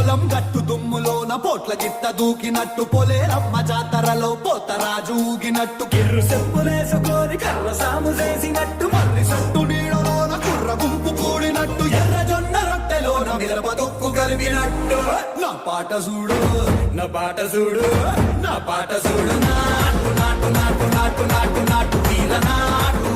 పొలం గట్టు దుమ్ములోన పోట్ల గిట్ట దూకినట్టు పొలేరమ్మ జాతరలో పోతరాజు ఊగినట్టు కిర్రు చెప్పులేసుకొని కర్ర సాము చేసినట్టు మర్రి సొట్టు నీడలోన కుర్ర గుంపు కూడినట్టు ఎర్ర జొన్న రొట్టెలోన మిరప తొక్కు కలిపినట్టు నా పాట చూడు నా పాట చూడు నా పాట చూడు నాటు నాటు నాటు నాటు నాటు నాటు వీర నాటు